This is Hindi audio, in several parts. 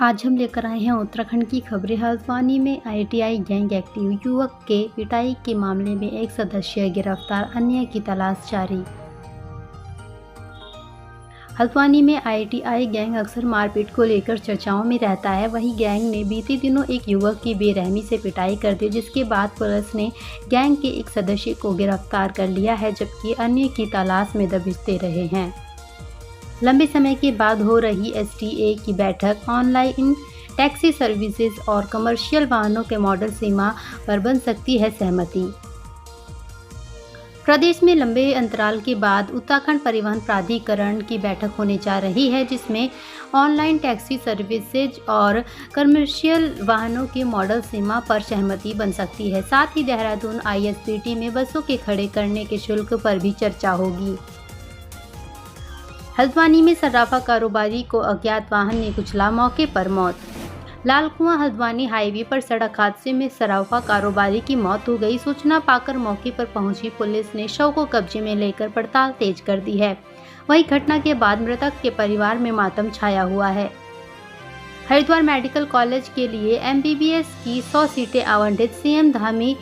आज हम लेकर आए हैं उत्तराखंड की खबरें। हल्द्वानी में आईटीआई गैंग एक्टिव युवक के पिटाई के मामले में एक सदस्य गिरफ्तार, अन्य की तलाश जारी। हल्द्वानी में आईटीआई गैंग अक्सर मारपीट को लेकर चर्चाओं में रहता है। वहीं गैंग ने बीते दिनों एक युवक की बेरहमी से पिटाई कर दी, जिसके बाद पुलिस ने गैंग के एक सदस्य को गिरफ्तार कर लिया है, जबकि अन्य की तलाश में दबिशते रहे हैं। लंबे समय के बाद हो रही एसटीए की बैठक ऑनलाइन टैक्सी सर्विसेज और कमर्शियल वाहनों के मॉडल सीमा पर बन सकती है सहमति। प्रदेश में लंबे अंतराल के बाद उत्तराखंड परिवहन प्राधिकरण की बैठक होने जा रही है, जिसमें ऑनलाइन टैक्सी सर्विसेज और कमर्शियल वाहनों के मॉडल सीमा पर सहमति बन सकती है। साथ ही देहरादून आईएसबीटी में बसों के खड़े करने के शुल्क पर भी चर्चा होगी। हल्द्वानी में सर्राफा कारोबारी को अज्ञात वाहन ने कुचला, मौके पर मौत। लालकुआं हल्द्वानी हाईवे पर सड़क हादसे में सर्राफा कारोबारी की मौत हो गई। सूचना पाकर मौके पर पहुंची पुलिस ने शव को कब्जे में लेकर पड़ताल तेज कर दी है। वहीं घटना के बाद मृतक के परिवार में मातम छाया हुआ है। हरिद्वार मेडिकल कॉलेज के लिए एमबीबीएस की 100 सीटें आवंटित, सीएम धामी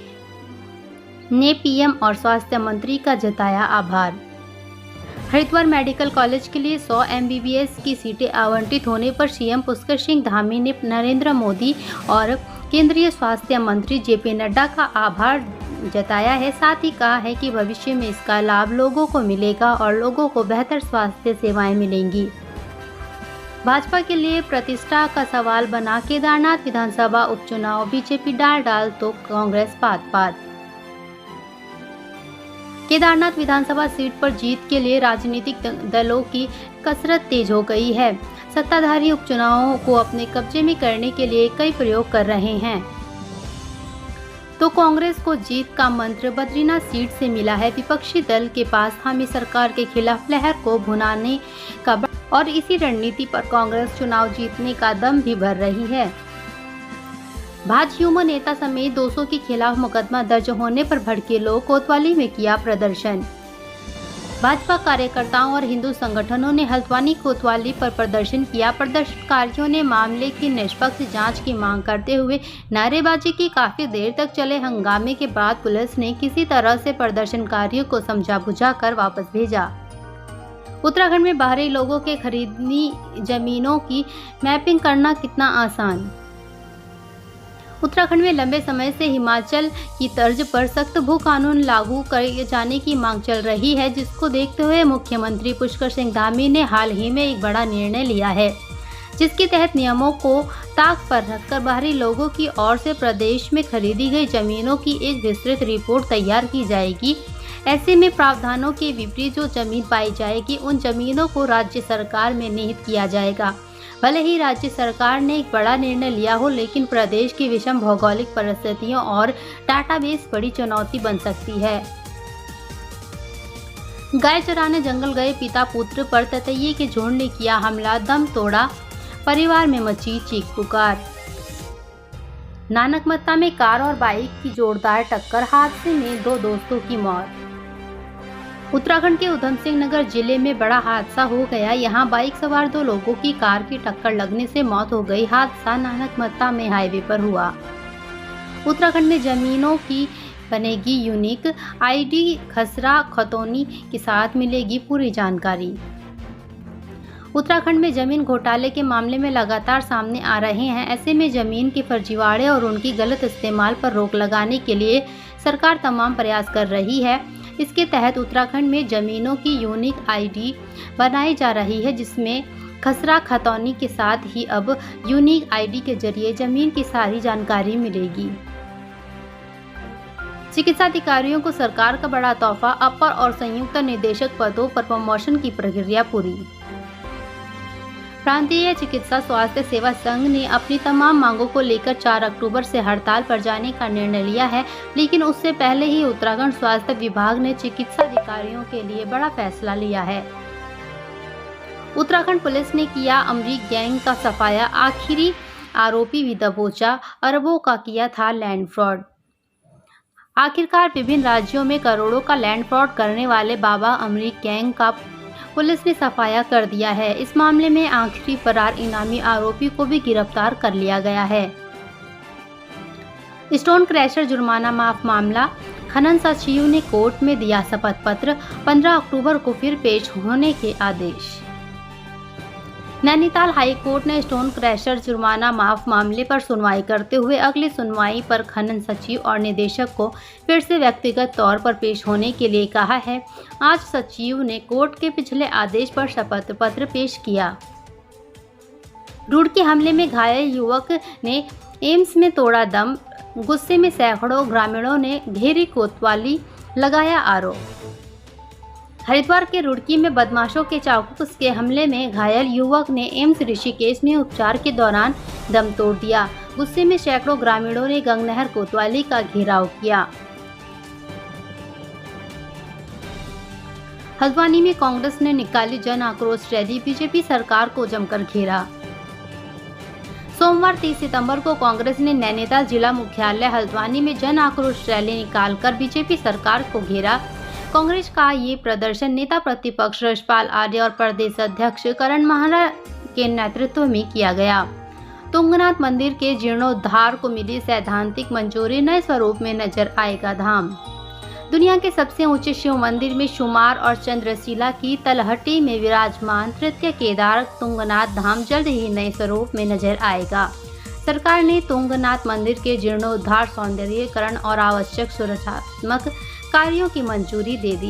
ने पीएम और स्वास्थ्य मंत्री का जताया आभार। हरिद्वार मेडिकल कॉलेज के लिए 100 एमबीबीएस की सीटें आवंटित होने पर सीएम पुष्कर सिंह धामी ने नरेंद्र मोदी और केंद्रीय स्वास्थ्य मंत्री जेपी नड्डा का आभार जताया है। साथ ही कहा है कि भविष्य में इसका लाभ लोगों को मिलेगा और लोगों को बेहतर स्वास्थ्य सेवाएं मिलेंगी। भाजपा के लिए प्रतिष्ठा का सवाल बना केदारनाथ विधानसभा उपचुनाव, बीजेपी डाल तो कांग्रेस पात। केदारनाथ विधानसभा सीट पर जीत के लिए राजनीतिक दलों की कसरत तेज हो गई है। सत्ताधारी उपचुनावों को अपने कब्जे में करने के लिए कई प्रयोग कर रहे हैं। तो कांग्रेस को जीत का मंत्र बद्रीनाथ सीट से मिला है। विपक्षी दल के पास हामी सरकार के खिलाफ लहर को भुनाने का और इसी रणनीति पर कांग्रेस चुनाव जीतने का दम भी भर रही है। भाजयुमो नेता समेत 200 के खिलाफ मुकदमा दर्ज होने पर भड़के लोग कोतवाली में किया प्रदर्शन। भाजपा कार्यकर्ताओं और हिंदू संगठनों ने हल्द्वानी कोतवाली पर प्रदर्शन किया। प्रदर्शनकारियों ने मामले की निष्पक्ष जांच की मांग करते हुए नारेबाजी की। काफी देर तक चले हंगामे के बाद पुलिस ने किसी तरह से प्रदर्शनकारियों को समझा बुझा कर वापस भेजा। उत्तराखंड में बाहरी लोगों के खरीदनी जमीनों की मैपिंग करना कितना आसान। उत्तराखंड में लंबे समय से हिमाचल की तर्ज पर सख्त भू कानून लागू किए जाने की मांग चल रही है, जिसको देखते हुए मुख्यमंत्री पुष्कर सिंह धामी ने हाल ही में एक बड़ा निर्णय लिया है, जिसके तहत नियमों को ताक पर रखकर बाहरी लोगों की ओर से प्रदेश में खरीदी गई जमीनों की एक विस्तृत रिपोर्ट तैयार की जाएगी। ऐसे में प्रावधानों के विपरीत जो जमीन पाई जाएगी, उन जमीनों को राज्य सरकार में निहित किया जाएगा। भले ही राज्य सरकार ने एक बड़ा निर्णय लिया हो, लेकिन प्रदेश की विषम भौगोलिक परिस्थितियों और डाटाबेस बड़ी चुनौती बन सकती है। गाय चराने जंगल गए पिता पुत्र पर ततैये के झुंड ने किया हमला, दम तोड़ा, परिवार में मची चीख पुकार। नानकमत्ता में कार और बाइक की जोरदार टक्कर, हादसे में 2 दोस्तों की मौत। उत्तराखंड के उधम सिंह नगर जिले में बड़ा हादसा हो गया। यहां बाइक सवार 2 लोगों की कार की टक्कर लगने से मौत हो गई। हादसा नानकमत्ता में हाईवे पर हुआ। उत्तराखंड में जमीनों की बनेगी यूनिक आईडी, खसरा खतौनी के साथ मिलेगी पूरी जानकारी। उत्तराखंड में जमीन घोटाले के मामले में लगातार सामने आ रहे हैं। ऐसे में जमीन के फर्जीवाड़े और उनकी गलत इस्तेमाल पर रोक लगाने के लिए सरकार तमाम प्रयास कर रही है। इसके तहत उत्तराखंड में जमीनों की यूनिक आईडी बनाई जा रही है, जिसमें खसरा खतौनी के साथ ही अब यूनिक आईडी के जरिए जमीन की सारी जानकारी मिलेगी। चिकित्सा अधिकारियों को सरकार का बड़ा तोहफा, अपर और संयुक्त निदेशक पदों पर प्रमोशन की प्रक्रिया पूरी। प्रांतीय चिकित्सा स्वास्थ्य सेवा संघ ने अपनी तमाम मांगों को लेकर 4 अक्टूबर से हड़ताल पर जाने का निर्णय लिया है, लेकिन उससे पहले ही उत्तराखंड स्वास्थ्य विभाग ने चिकित्सा अधिकारियों के लिए बड़ा फैसला लिया है। उत्तराखंड पुलिस ने किया अमरीक गैंग का सफाया, आखिरी आरोपी भी दबोचा, अरबों का किया था लैंड फ्रॉड। आखिरकार विभिन्न राज्यों में करोड़ों का लैंड फ्रॉड करने वाले बाबा अमरीक गैंग का पुलिस ने सफाया कर दिया है। इस मामले में आखिरी फरार इनामी आरोपी को भी गिरफ्तार कर लिया गया है। स्टोन क्रैशर जुर्माना माफ मामला, खनन सचिव ने कोर्ट में दिया शपथ पत्र, 15 अक्टूबर को फिर पेश होने के आदेश। नैनीताल हाई कोर्ट ने स्टोन क्रैशर जुर्माना माफ मामले पर सुनवाई करते हुए अगली सुनवाई पर खनन सचिव और निदेशक को फिर से व्यक्तिगत तौर पर पेश होने के लिए कहा है। आज सचिव ने कोर्ट के पिछले आदेश पर शपथ पत्र पेश किया। रुड़की हमले में घायल युवक ने एम्स में तोड़ा दम, गुस्से में सैकड़ों ग्रामीणों ने घेरी कोतवाली, लगाया आरोप। हरिद्वार के रुड़की में बदमाशों के चाकू के हमले में घायल युवक ने एम्स ऋषिकेश में उपचार के दौरान दम तोड़ दिया। गुस्से में सैकड़ों ग्रामीणों ने गंगनहर कोतवाली का घेराव किया। हल्द्वानी में कांग्रेस ने निकाली जन आक्रोश रैली, बीजेपी सरकार को जमकर घेरा। सोमवार 30 सितंबर को कांग्रेस ने नैनीताल जिला मुख्यालय हल्द्वानी में जन आक्रोश रैली निकालकर बीजेपी सरकार को घेरा। कांग्रेस का ये प्रदर्शन नेता प्रतिपक्ष रजपाल आर्य और प्रदेश अध्यक्ष करण महाना के नेतृत्व में किया गया। तुंगनाथ मंदिर के जीर्णोद्धार को मिली सैद्धांतिक मंजूरी, नए स्वरूप में नजर आएगा धाम। दुनिया के सबसे ऊंचे शिव मंदिर में शुमार और चंद्रशिला की तलहटी में विराजमान तृतीय केदार तुंगनाथ धाम जल्द ही नए स्वरूप में नजर आएगा। सरकार ने तुंगनाथ मंदिर के जीर्णोद्धार, सौंदर्यीकरण और आवश्यक सुरक्षात्मक कार्यों की मंजूरी दे दी